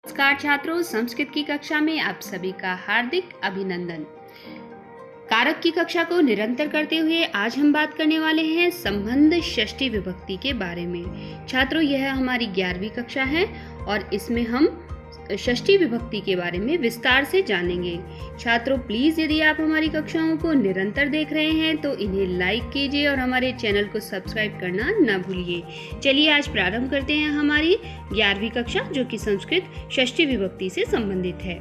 नमस्कार छात्रों, संस्कृत की कक्षा में आप सभी का हार्दिक अभिनंदन। कारक की कक्षा को निरंतर करते हुए आज हम बात करने वाले हैं संबंध षष्ठी विभक्ति के बारे में। छात्रों, यह हमारी 11वीं कक्षा है और इसमें हम षष्ठी विभक्ति के बारे में विस्तार से जानेंगे। छात्रों, प्लीज यदि आप हमारी कक्षाओं को निरंतर देख रहे हैं तो इन्हें लाइक कीजिए और हमारे चैनल को सब्सक्राइब करना न भूलिए। चलिए आज प्रारंभ करते हैं हमारी 11वीं कक्षा, जो कि संस्कृत षष्ठी विभक्ति से संबंधित है।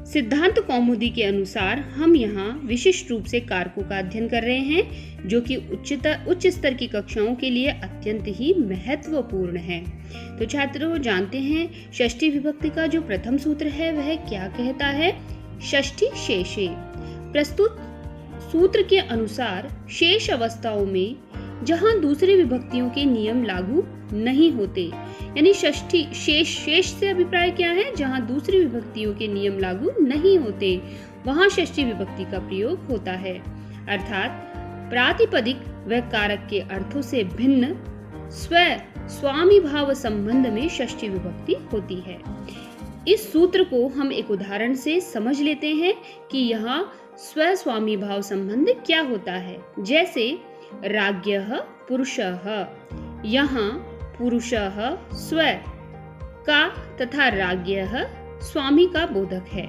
सिद्धांत कौमुदी के अनुसार हम यहाँ विशिष्ट रूप से कारकों का अध्ययन कर रहे हैं, जो कि उच्च स्तर की कक्षाओं के लिए अत्यंत ही महत्वपूर्ण है। तो छात्रों, जानते हैं षष्ठी विभक्ति का जो प्रथम सूत्र है वह क्या कहता है। षष्ठी शेषे। प्रस्तुत सूत्र के अनुसार शेष अवस्थाओं में जहां दूसरी विभक्तियों के नियम लागू नहीं होते, यानी षष्ठी शेष से अभिप्राय क्या है, जहां दूसरी विभक्तियों के नियम लागू नहीं होते वहां षष्ठी विभक्ति का प्रयोग होता है। अर्थात प्रातिपदिक व कारक के अर्थों से भिन्न स्वामी भाव संबंध में षष्ठी विभक्ति होती है। इस सूत्र को हम एक उदाहरण से समझ लेते हैं कि यहाँ स्वामी भाव संबंध क्या होता है। जैसे राज्ञः पुरुषः, यहाँ पुरुषः स्व का तथा राज्ञः स्वामी का बोधक है।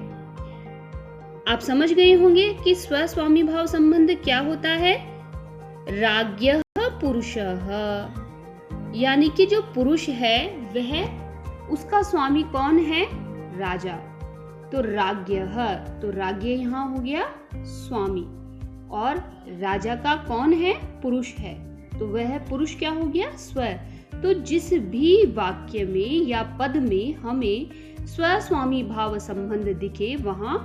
आप समझ गए होंगे कि स्वामी भाव संबंध क्या होता है। राज्ञः पुरुषः, यानी कि जो पुरुष है वह उसका स्वामी कौन है, राजा। तो राज्ञः, तो राज्ञ यहाँ हो गया स्वामी, और राजा का कौन है, पुरुष है, तो वह पुरुष क्या हो गया, स्व। तो जिस भी वाक्य में या पद में हमें स्वामी भाव संबंध दिखे वहां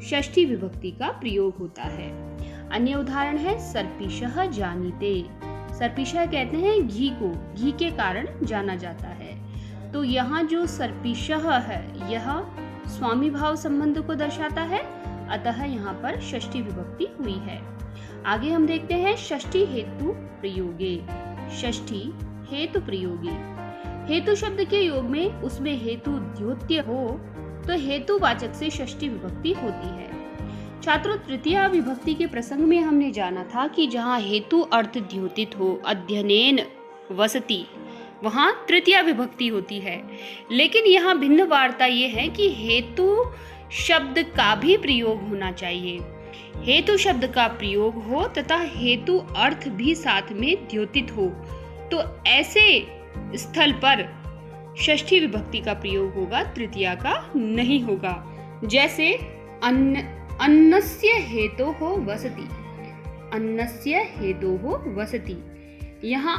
षष्ठी विभक्ति का प्रयोग होता है। अन्य उदाहरण है सर्पिषः जानीते। सर्पिषः कहते हैं घी को, घी के कारण जाना जाता है। तो यहाँ जो सर्पिषः है यह स्वामी भाव संबंध को दर्शाता है, अतः यहाँ पर षष्ठी विभक्ति हुई है। आगे हम देखते हैं षष्ठी हेतु प्रयोगे। षष्ठी हेतु प्रयोगे। हेतु शब्द के योग में उसमें हेतु द्योत्य हो तो हेतुवाचक से षष्ठी विभक्ति होती है। छात्रों, तृतीया विभक्ति के प्रसंग में हमने जाना था कि जहाँ हेतु अर्थ द्योतित हो, अध्ययनेन वसति, वहाँ तृतीया विभक्ति होती है। लेकिन यहाँ भिन्न वार्ता ये है कि हेतु शब्द का भी प्रयोग होना चाहिए। हेतु शब्द का प्रयोग हो तथा हेतु अर्थ भी साथ में द्योतित हो, तो ऐसे स्थल पर षष्ठी विभक्ति का प्रयोग होगा, तृतीया का नहीं होगा। जैसे अन्नस्य हेतोः वसति, अन्नस्य हेतोः वसति, यहाँ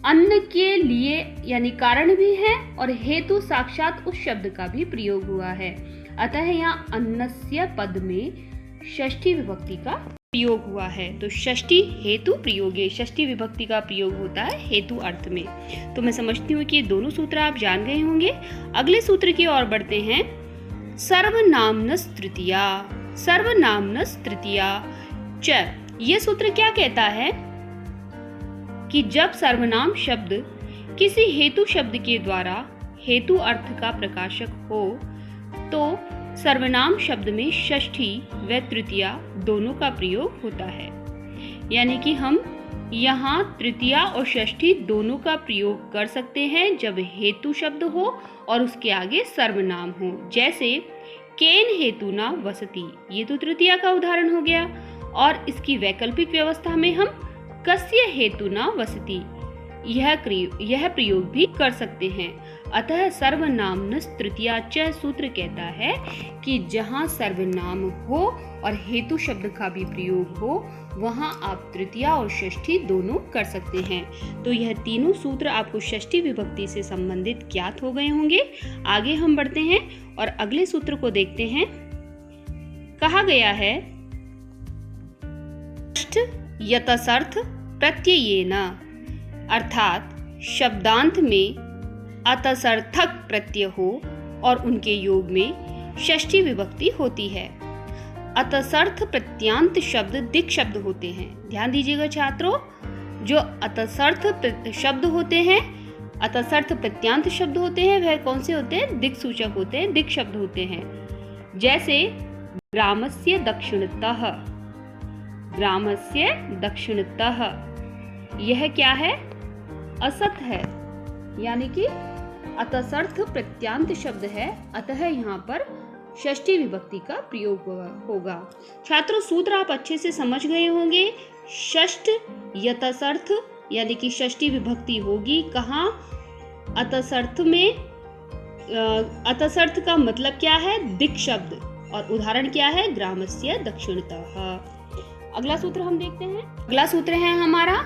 अन्न के लिए यानी कारण भी है और हेतु साक्षात उस शब्द का भी प्रयोग हुआ है, अतः यहाँ अन्नस्य पद में षष्ठी विभक्ति का प्रयोग हुआ है। तो षष्ठी हेतु प्रयोगे, षष्ठी विभक्ति का प्रयोग होता है हेतु अर्थ में। तो मैं समझती हूँ कि ये दोनों सूत्र आप जान गए होंगे। अगले सूत्र की ओर बढ़ते हैं। सर्वनामनस् तृतीया। सर्वनामनस् तृतीया च। ये सूत्र क्या कहता है कि जब सर्वनाम शब्द किसी हेतु शब्द के द्वारा हेतु अर्थ का प्रकाशक हो तो सर्वनाम शब्द में षष्ठी व तृतीया दोनों का प्रयोग होता है। यानी कि हम यहाँ तृतीया और षष्ठी दोनों का प्रयोग कर सकते हैं जब हेतु शब्द हो और उसके आगे सर्वनाम हो। जैसे केन हेतुना वसति, ये तो तृतीया का उदाहरण हो गया, और इसकी वैकल्पिक व्यवस्था में हम कस्य हेतुना वसति यह प्रयोग भी कर सकते हैं। अतः सर्वनामनस् तृतीया च सूत्र कहता है कि जहाँ सर्वनाम हो और हेतु शब्द का भी प्रयोग हो वहाँ आप तृतीया और षष्ठी दोनों कर सकते हैं। तो यह तीनों सूत्र आपको षष्ठी विभक्ति से संबंधित ज्ञात हो गए होंगे। आगे हम बढ़ते हैं और अगले सूत्र को देखते हैं। कहा गया है यतसर्थ प्रत्ययेन, अर्थात शब्दांत में अतसर्थक प्रत्यय हो और उनके योग में षष्ठी विभक्ति होती है। अतसर्थ प्रत्यांत शब्द दिक् शब्द होते हैं। ध्यान दीजिएगा छात्रों, जो अतसर्थ शब्द होते हैं, अतसर्थ प्रत्यांत शब्द होते हैं, वह कौन से होते हैं? दिक्सूचक होते हैं, दिक् शब्द होते हैं। जैसे ग्रामस्य दक्षिणतः, ग्रामस्य दक्षिणतः, यह क्या है? असत है, यानी कि अतसर्थ प्रत्यांत शब्द है, अतः यहाँ पर षष्ठी विभक्ति का प्रयोग होगा। छात्रों, सूत्र आप अच्छे से समझ गए होंगे। षष्ठ यतसर्थ यानी कि षष्ठी विभक्ति होगी कहाँ? अतसर्थ में। अतसर्थ का मतलब क्या है? दिक् शब्द, और उदाहरण क्या है? ग्रामस्य दक्षिणतः। अगला सूत्र हम देखते हैं। अगला सूत्र है हमारा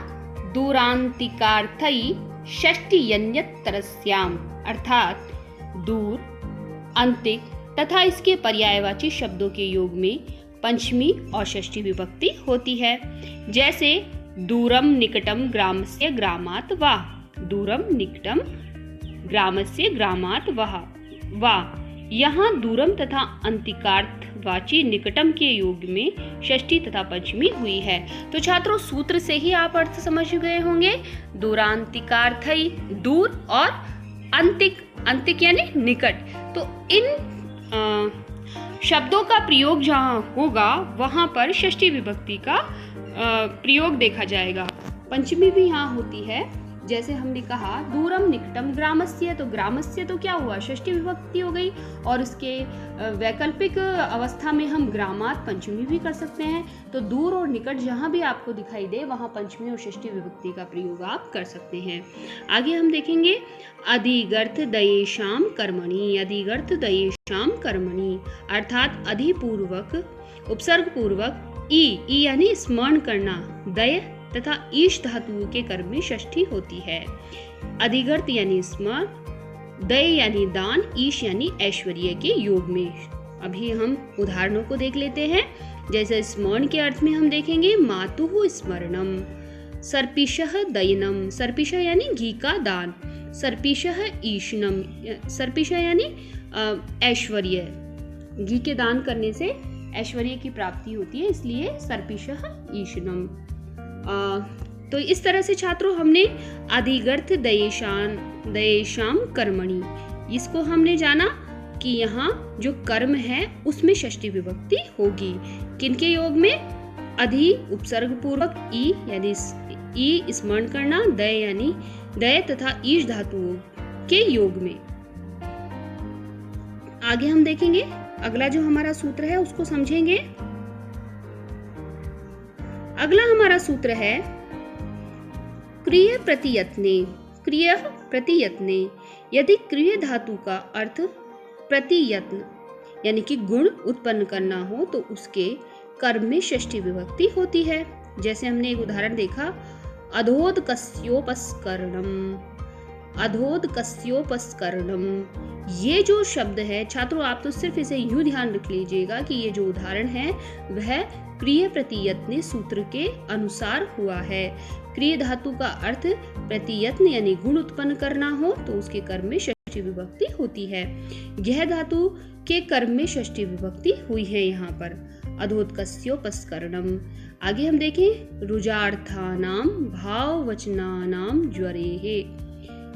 दूरांतिकार्थई षष्ठी यन्यतरस्याम, अर्थात दूर, अंतिक तथा इसके पर्यायवाची शब्दों के योग में पंचमी और षष्ठी विभक्ति होती है। जैसे दूरम निकटम ग्रामस्य ग्रामात् वा, दूरम निकटम ग्रामस्य ग्रामात् वा। यहाँ दूरम तथा अंतिकार्थवाची निकटम के योग में षष्ठी तथा पंचमी हुई है। तो छात्रों, सूत्र से ही आप अर्थ समझ गए होंगे। दूरांतिकार्थई, दूर, और अंतिक, अंतिक यानी निकट। तो इन शब्दों का प्रयोग जहाँ होगा वहाँ पर षष्ठी विभक्ति का प्रयोग देखा जाएगा। पंचमी भी यहाँ होती है। जैसे हमने कहा दूरम निकटम ग्रामस्य, तो ग्रामस्य तो क्या हुआ? षष्ठी विभक्ति हो गई, और उसके वैकल्पिक अवस्था में हम ग्रामात् पंचमी भी कर सकते हैं। तो दूर और निकट जहाँ भी आपको दिखाई दे वहाँ पंचमी और षष्ठी विभक्ति का प्रयोग आप कर सकते हैं। आगे हम देखेंगे अधिगर्थ दयेशाम कर्मणि, अधिगर्थ दयेशाम कर्मणि, अर्थात अधिपूर्वक, उपसर्ग पूर्वक ई यानी स्मरण करना, दय तथा ईश धातुओं के कर्म में षष्ठी होती है। अधिगर्थ यानी स्मरण, दय यानी दान, ईश यानी ऐश्वर्य के योग में। अभी हम उदाहरणों को देख लेते हैं। जैसे स्मरण के अर्थ में हम देखेंगे मातुः स्मरणम, सर्पिषः दयनम, सर्पिषः यानी घी का दान, सर्पिषः ईशनम, सर्पिषः यानी ऐश्वर्य, घी के दान करने से ऐश्वर्य की प्राप्ति होती है, इसलिए सर्पिषः ईशनम। तो इस तरह से छात्रों हमने अधिगर्थ दयेशाम कर्मणि, इसको हमने जाना कि यहाँ जो कर्म है उसमें षष्ठी विभक्ति होगी। किनके योग में? अधि उपसर्ग पूर्वक ई यानी ई स्मरण करना, दय यानी दय तथा ईश धातुओं के योग में। आगे हम देखेंगे अगला जो हमारा सूत्र है उसको समझेंगे। अगला हमारा सूत्र है क्रिय प्रतियत्ने, क्रिय प्रतियत्ने। यदि क्रिय धातु का अर्थ प्रतियत्न यानी कि गुण उत्पन्न करना हो तो उसके कर्म में षष्ठी विभक्ति होती है। जैसे हमने एक उदाहरण देखा, अधोदकस्योपस्करणम, अधोदकस्योपस्करणम। ये जो शब्द है छात्रों, आप तो सिर्फ इसे यूं ध्यान रख लीजिएगा कि ये जो उदाहरण है वह क्रिय प्रतियत्न सूत्र के अनुसार हुआ है। क्रिय धातु का अर्थ प्रतियत्न यानी गुण उत्पन्न करना हो तो उसके कर्म में षष्ठी विभक्ति होती है। यह धातु के कर्म में षष्ठी विभक्ति हुई है यहाँ पर, अधोदकस्योपस्करणम। आगे हम देखें रुजार्थानाम भाववचनानाम ज्वरेः,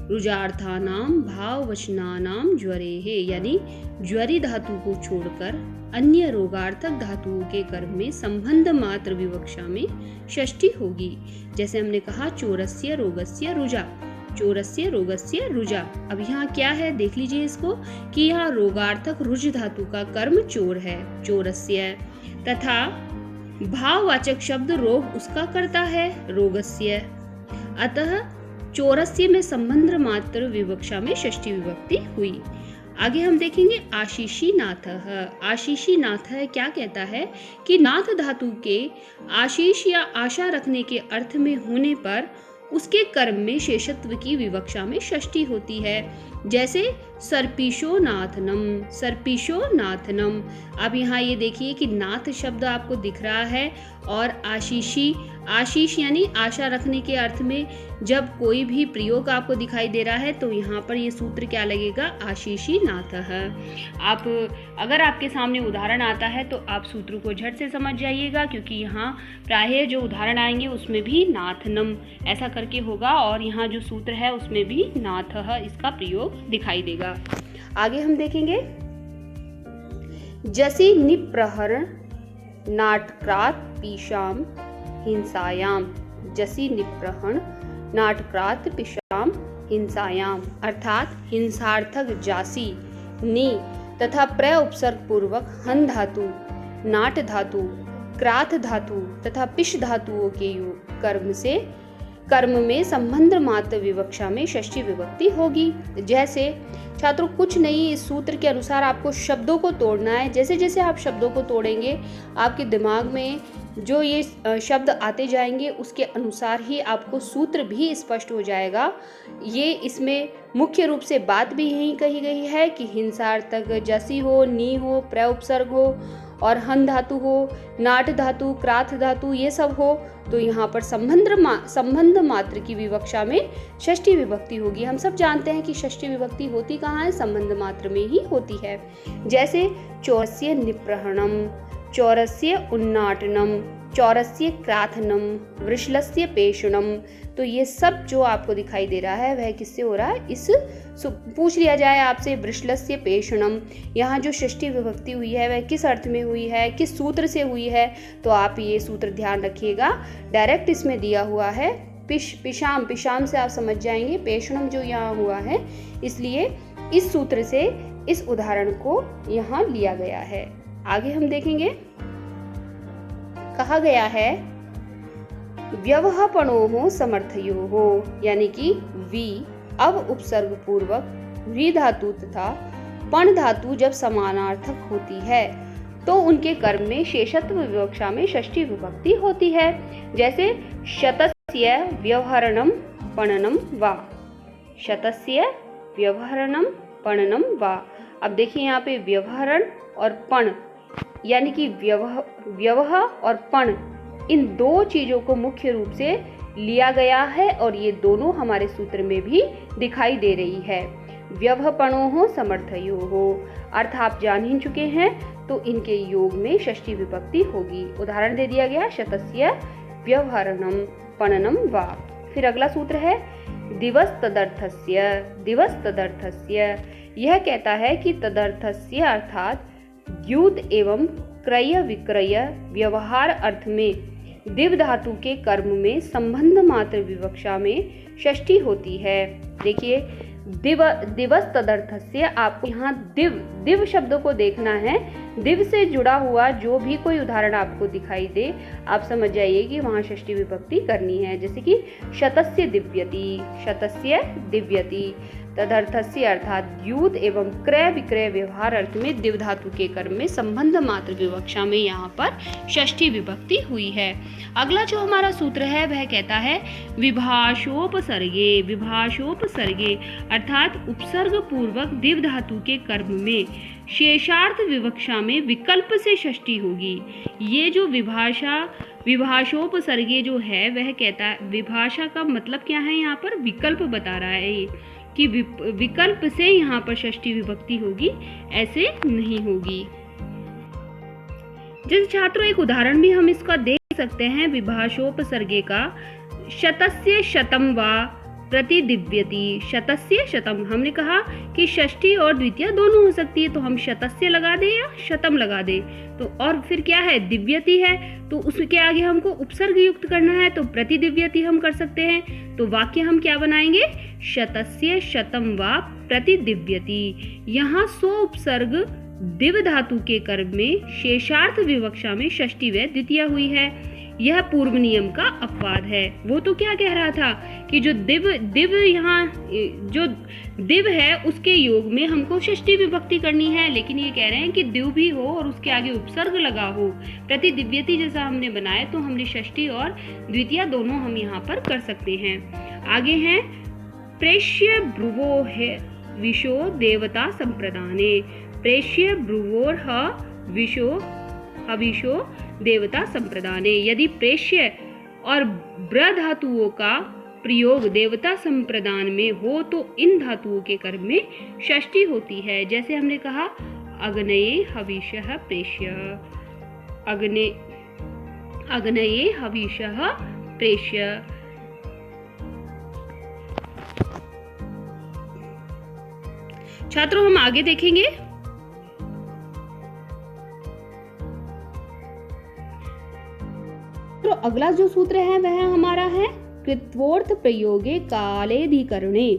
रुजार्थानाम भाववचनानाम ज्वरेः यानी ज्वरी धातु को छोड़कर अन्य रोगार्थक धातुओं के कर्म में संबंध मात्र विवक्षा में षष्ठी होगी। जैसे हमने कहा चोरस्य रोगस्य रुजा, चोरस्य रोगस्य रुजा। अब यहाँ क्या है देख लीजिए इसको कि यहाँ रोगार्थक रुज धातु का कर्म चोर है, चोरस्य, तथा भाववाचक शब्द रोग उसका करता है, रोगस्य। अतः चोरस्य में संबंध मात्र विवक्षा में षष्ठी विभक्ति हुई। आगे हम देखेंगे आशीषी नाथः। आशीषी नाथः क्या कहता है कि नाथ धातु के आशीष या आशा रखने के अर्थ में होने पर उसके कर्म में शेषत्व की विवक्षा में षष्ठी होती है। जैसे सर्पिशो नाथनम, सर्पिशो नाथनम। अब यहाँ ये देखिए कि नाथ शब्द आपको दिख रहा है और आशीषी आशीष यानी आशा रखने के अर्थ में जब कोई भी प्रयोग आपको दिखाई दे रहा है तो यहाँ पर ये सूत्र क्या लगेगा, आशीषी नाथः। आप अगर आपके सामने उदाहरण आता है तो आप सूत्र को झट से समझ जाइएगा, क्योंकि यहाँ प्रायः जो उदाहरण आएंगे उसमें भी नाथनम ऐसा करके होगा और यहाँ जो सूत्र है उसमें भी नाथः इसका प्रयोग दिखाई देगा। आगे हम देखेंगे, जसी निप्रहरण नाटक्रात पीशाम हिंसायाम। जसी निप्रहण नाटक्रात पीशाम हिंसायाम, अर्थात हिंसार्थक जासी नि तथा प्र उपसर्ग पूर्वक हन धातु, नाट धातु, क्राथ धातु तथा पिश धातुओं के कर्म में संबंध मात्र विवक्षा में षष्ठी विभक्ति होगी। जैसे छात्रों कुछ नहीं, इस सूत्र के अनुसार आपको शब्दों को तोड़ना है। जैसे जैसे आप शब्दों को तोड़ेंगे आपके दिमाग में जो ये शब्द आते जाएंगे उसके अनुसार ही आपको सूत्र भी स्पष्ट हो जाएगा। ये इसमें मुख्य रूप से बात भी यही कही गई है कि हिंसार्थक जसी हो, नी हो, प्र उपसर्ग हो और हन धातु हो, नाट धातु, क्राथ धातु ये सब हो तो यहाँ पर संबंध मात्र की विवक्षा में षष्ठी विभक्ति होगी। हम सब जानते हैं कि षष्ठी विभक्ति होती कहाँ है, संबंध मात्र में ही होती है। जैसे चौरस्य निप्रहणम, चौरस्य उन्नाटनम, चौरस्य क्राथनम, वृषलस्य पेषणम। तो ये सब जो आपको दिखाई दे रहा है वह किससे हो रहा है, इस पूछ लिया जाए आपसे वृषलस्य पेषणम, यहाँ जो षष्ठी विभक्ति हुई है वह किस अर्थ में हुई है, किस सूत्र से हुई है, तो आप ये सूत्र ध्यान रखिएगा। डायरेक्ट इसमें दिया हुआ है पिशाम, पिशाम से आप समझ जाएंगे पेषणम जो यहाँ हुआ है, इसलिए इस सूत्र से इस उदाहरण को यहाँ लिया गया है। आगे हम देखेंगे, कहा गया है व्यवहपणोः समर्थयोः, यानी कि वी अब उपसर्ग पूर्वक वी धातु तथा पण धातु जब समानार्थक होती है तो उनके कर्म में शेषत्व विवक्षा में षष्ठी विभक्ति होती है। जैसे शतस्य व्यवहरणम पणनम वा, शतस्य व्यवहरणम पणनम वा। अब देखिए यहाँ पे व्यवहरण और पण यानी कि व्यवह और पण, इन दो चीजों को मुख्य रूप से लिया गया है और ये दोनों हमारे सूत्र में भी दिखाई दे रही है। व्यवहपणोः समर्थयोः अर्थ आप जान ही चुके हैं, तो इनके योग में षष्ठी विभक्ति होगी। उदाहरण दे दिया गया, शतस्य व्यवहरणम पणनम वा। फिर अगला सूत्र है दिवस तदर्थस्य, दिवस तदर्थस्य। यह कहता है कि तदर्थस्य अर्थात द्युत एवं क्रय विक्रय व्यवहार अर्थ में दिव धातु के कर्म में संबंध मात्र विवक्षा में षष्ठी होती है। देखिए दिवस तदर्थस्य, आपको यहाँ दिव शब्द को देखना है। दिव से जुड़ा हुआ जो भी कोई उदाहरण आपको दिखाई दे आप समझ जाइए कि वहाँ षष्ठी विभक्ति करनी है। जैसे कि शतस्य दिव्यति, शतस्य दिव्यति। तदर्थस्य अर्थात द्युत एवं क्रय विक्रय व्यवहार अर्थ में दिव धातु के कर्म में संबंध मात्र विवक्षा में यहाँ पर षष्ठी विभक्ति हुई है। अगला जो हमारा सूत्र है वह कहता है विभाषोपसर्गे, विभाषोपसर्गे अर्थात उपसर्ग पूर्वक दिव धातु के कर्म में शेषार्थ विवक्षा में विकल्प से षष्ठी होगी। ये जो विभाषोपसर्गे जो है वह कहता है, विभाषा का मतलब क्या है, यहाँ पर विकल्प बता रहा है कि विकल्प से यहाँ पर षष्ठी विभक्ति होगी, ऐसे नहीं होगी। जैसे छात्रों एक उदाहरण भी हम इसका देख सकते हैं विभाषोपसर्गे का, शतस्य शतम वा प्रतिदिव्यति। शतस्य शतम, हमने कहा कि षष्ठी और द्वितीय दोनों हो सकती है, तो हम शतस्य लगा दे या शतम लगा दे। तो और फिर क्या है, दिव्यति है, तो उसके आगे हमको उपसर्ग युक्त करना है, तो प्रतिदिव्यति हम कर सकते हैं। तो वाक्य हम क्या बनाएंगे, शतस्य शतम वा प्रतिदिव्यति। यहाँ सो उपसर्ग दिव धातु के कर्म में शेषार्थ विवक्षा में षष्ठी व द्वितीय हुई है। यह पूर्व नियम का अपवाद है। वो तो क्या कह रहा था कि जो दिव यहाँ जो दिव है उसके योग में हमको षष्ठी विभक्ति करनी है, लेकिन ये कह रहे हैं कि दिव भी हो और उसके आगे उपसर्ग लगा हो, प्रतिदिव्यति जैसा हमने बनाया, तो हमने षष्ठी और द्वितीय दोनों हम यहाँ पर कर सकते हैं। आगे हैं प्रेष्य ब्रुवो है विशो देवता संप्रदाने। प्रेष्य ब्रुवोर विशो हविशो देवता संप्रदाने। यदि प्रेष्य और ब्र धातुओं का प्रयोग देवता संप्रदान में हो तो इन धातुओं के कर्म में षष्ठी होती है। जैसे हमने कहा अग्नये हविषः प्रेष्य, अग्नये हविषः प्रेष्य। छात्रों हम आगे देखेंगे। तो अगला जो सूत्र है वह हमारा है कृत्वोर्थ प्रयोगे कालेधिकरणे।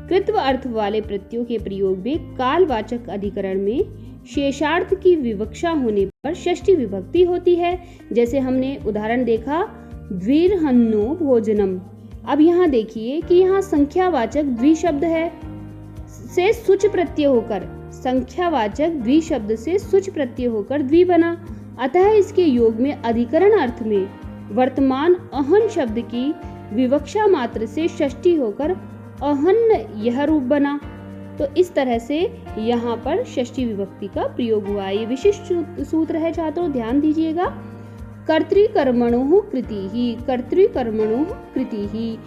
कृत्व अर्थ वाले प्रत्ययों के प्रयोग में कालवाचक अधिकरण में शेषार्थ की विवक्षा होने पर षष्ठी विभक्ति होती है। जैसे हमने उदाहरण देखा द्विर्हन्नो भोजनम। अब यहाँ देखिए कि यहाँ संख्यावाचक द्विशब्द है से सुच प्रत्यय होकर, संख्यावाचक द्विशब्द से सुच प्रत्यय होकर द्वि बना। अतः इसके योग में अधिकरण अर्थ में वर्तमान अहन शब्द की विवक्षा मात्र से षष्ठी होकर अहन यह रूप बना। तो इस तरह से यहाँ पर षष्ठी विभक्ति का प्रयोग हुआ। ये विशिष्ट सूत्र है छात्रों, ध्यान दीजिएगा। कर्तृकर्मणोः कृतिः, कर्तृकर्मणोः कृतिः।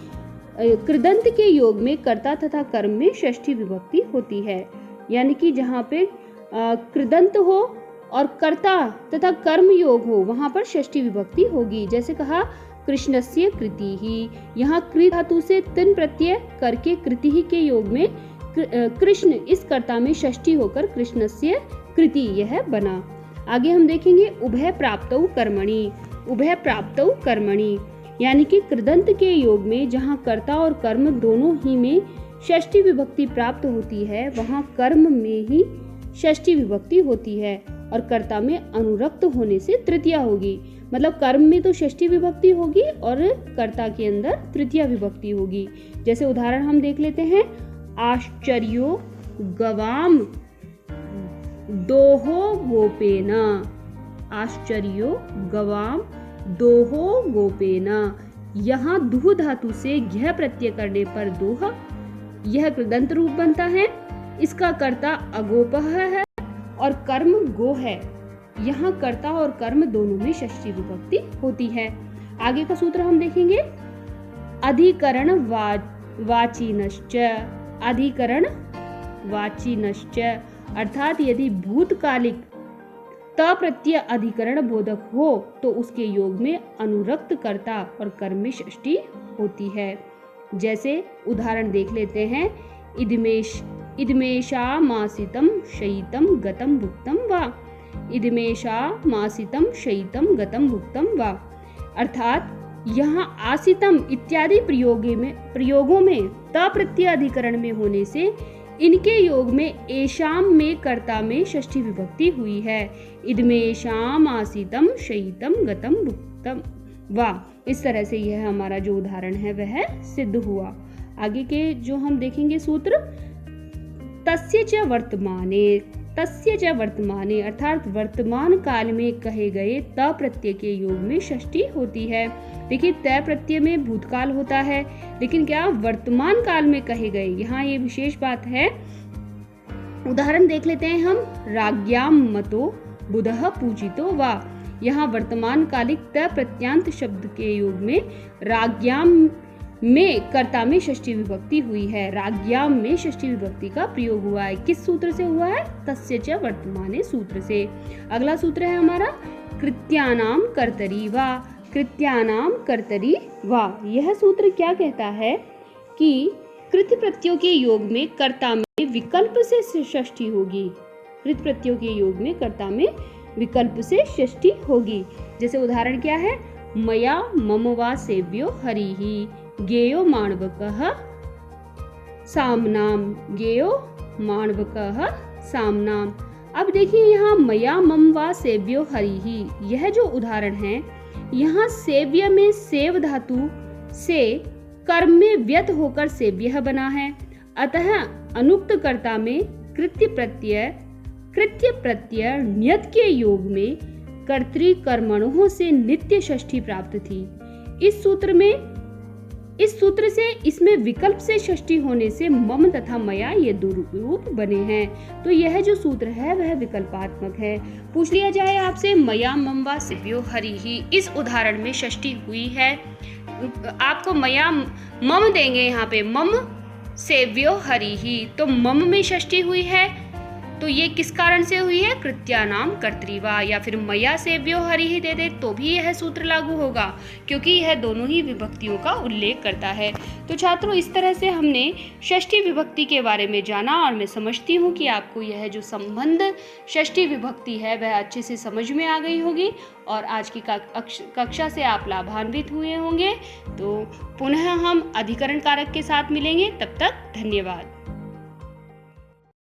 कृदंत के योग में कर्ता तथा कर्म में षष्ठी विभक्ति होती है। यानी कि जहाँ पे कृदंत हो और कर्ता तथा कर्म योग हो वहां पर षष्ठी विभक्ति होगी। जैसे कहा कृष्णस्य कृतिः, यहाँ कृ धातु से तिन प्रत्यय करके कृतिः के योग में कृष्ण इस कर्ता में षष्ठी होकर कृष्णस्य कृति यह बना। आगे हम देखेंगे उभय प्राप्तौ कर्मणि, उभय प्राप्तौ कर्मणि। यानी कि कृदंत के योग में जहाँ कर्ता और कर्म दोनों ही में षष्ठी विभक्ति प्राप्त होती है वहाँ कर्म में ही षष्ठी विभक्ति होती है और कर्ता में अनुरक्त होने से तृतीया होगी। मतलब कर्म में तो षष्ठी विभक्ति होगी और कर्ता के अंदर तृतीया विभक्ति होगी। जैसे उदाहरण हम देख लेते हैं आश्चर्यो गवाम दोहो गोपेन, आश्चर्यो गवाम दोहो गोपेन। यहाँ दुह धातु से घ्य प्रत्यय करने पर दोह यह कृदंत रूप बनता है। इसका कर्ता अगोपः है और कर्म गो है। यहाँ कर्ता और कर्म दोनों में षष्ठी विभक्ति होती है। आगे का सूत्र हम देखेंगे अधिकरण वाचिनश्च, अधिकरण वाचिनश्च। अर्थात यदि भूतकालिक त प्रत्यय अधिकरण बोधक हो तो उसके योग में अनुरक्त कर्ता और कर्म में षष्ठी होती है। जैसे उदाहरण देख लेते हैं इदमेषामासितं शयितं गतं भुक्तं वा, इदमेषामासितं शयितं गतं भुक्तं वा। अर्थात यहाँ आसितम इत्यादि प्रयोगों में त प्रत्यय अधिकरण में होने से इनके योग में एशाम में कर्ता में षष्ठी विभक्ति हुई है। इदमेषाम आसितम शयितम गतम भुक्तम वा। इस तरह से यह हमारा जो उदाहरण है वह सिद्ध हुआ। आगे के जो हम देखेंगे सूत्र तस्य च वर्तमाने, तस्य च वर्तमाने अर्थात वर्तमान काल में कहे गए त प्रत्यय के योग में षष्ठी होती है। देखिए त प्रत्यय में भूतकाल होता है लेकिन क्या वर्तमान काल में कहे गए, यहाँ ये विशेष बात है। उदाहरण देख लेते हैं हम राज्ञाम मतो बुधः पूजितो वा। यहाँ वर्तमान कालिक त प्रत्यांत शब्द के योग में राज्ञाम में कर्ता में षष्ठी विभक्ति हुई है। राज्ञाम में षष्ठी विभक्ति का प्रयोग हुआ है। किस सूत्र से हुआ है? तस्य च वर्तमाने सूत्र से। अगला सूत्र है हमारा कृत्यानाम कर्तरी वा, कृत्यानाम कर्तरी वा। यह सूत्र क्या कहता है कि कृत प्रत्ययों के योग में कर्ता में विकल्प से षष्ठी होगी। कृत प्रत्ययों के योग में कर्ता में विकल्प से षष्ठी होगी। जैसे उदाहरण क्या है मया मम वा सेव्यो हरिहि गेयो माणवकः सामनाम, गेयो माणवकः सामनाम। अब देखिए यहाँ मया मम वा सेव्यो हरिहि, यह जो उदाहरण है यहाँ सेव्य में सेव धातु से कर्म में व्यत होकर सेव्य बना है। अतः अनुक्त कर्ता में कृत्य प्रत्यय नियत के योग में कर्तृकर्मणों से नित्य षष्ठी प्राप्त थी। इस सूत्र में इस सूत्र से इसमें विकल्प से षष्ठी होने से मम तथा मया ये दो रूप बने हैं। तो यह जो सूत्र है वह विकल्पात्मक है। पूछ लिया जाए आपसे मया मम वा सेव्यो हरिहि, इस उदाहरण में षष्ठी हुई है, आपको मया मम देंगे, यहाँ पे मम सेव्यो हरिहि, तो मम में षष्ठी हुई है, तो ये किस कारण से हुई है, कृत्यानाम कर्तृवा। या फिर मया सेव्यो हरिहि दे दे तो भी यह सूत्र लागू होगा, क्योंकि यह दोनों ही विभक्तियों का उल्लेख करता है। तो छात्रों, इस तरह से हमने षष्ठी विभक्ति के बारे में जाना, और मैं समझती हूँ कि आपको यह जो संबंध षष्ठी विभक्ति है वह अच्छे से समझ में आ गई होगी, और आज की कक्षा से आप लाभान्वित हुए होंगे। तो पुनः हम अधिकरण कारक के साथ मिलेंगे, तब तक धन्यवाद।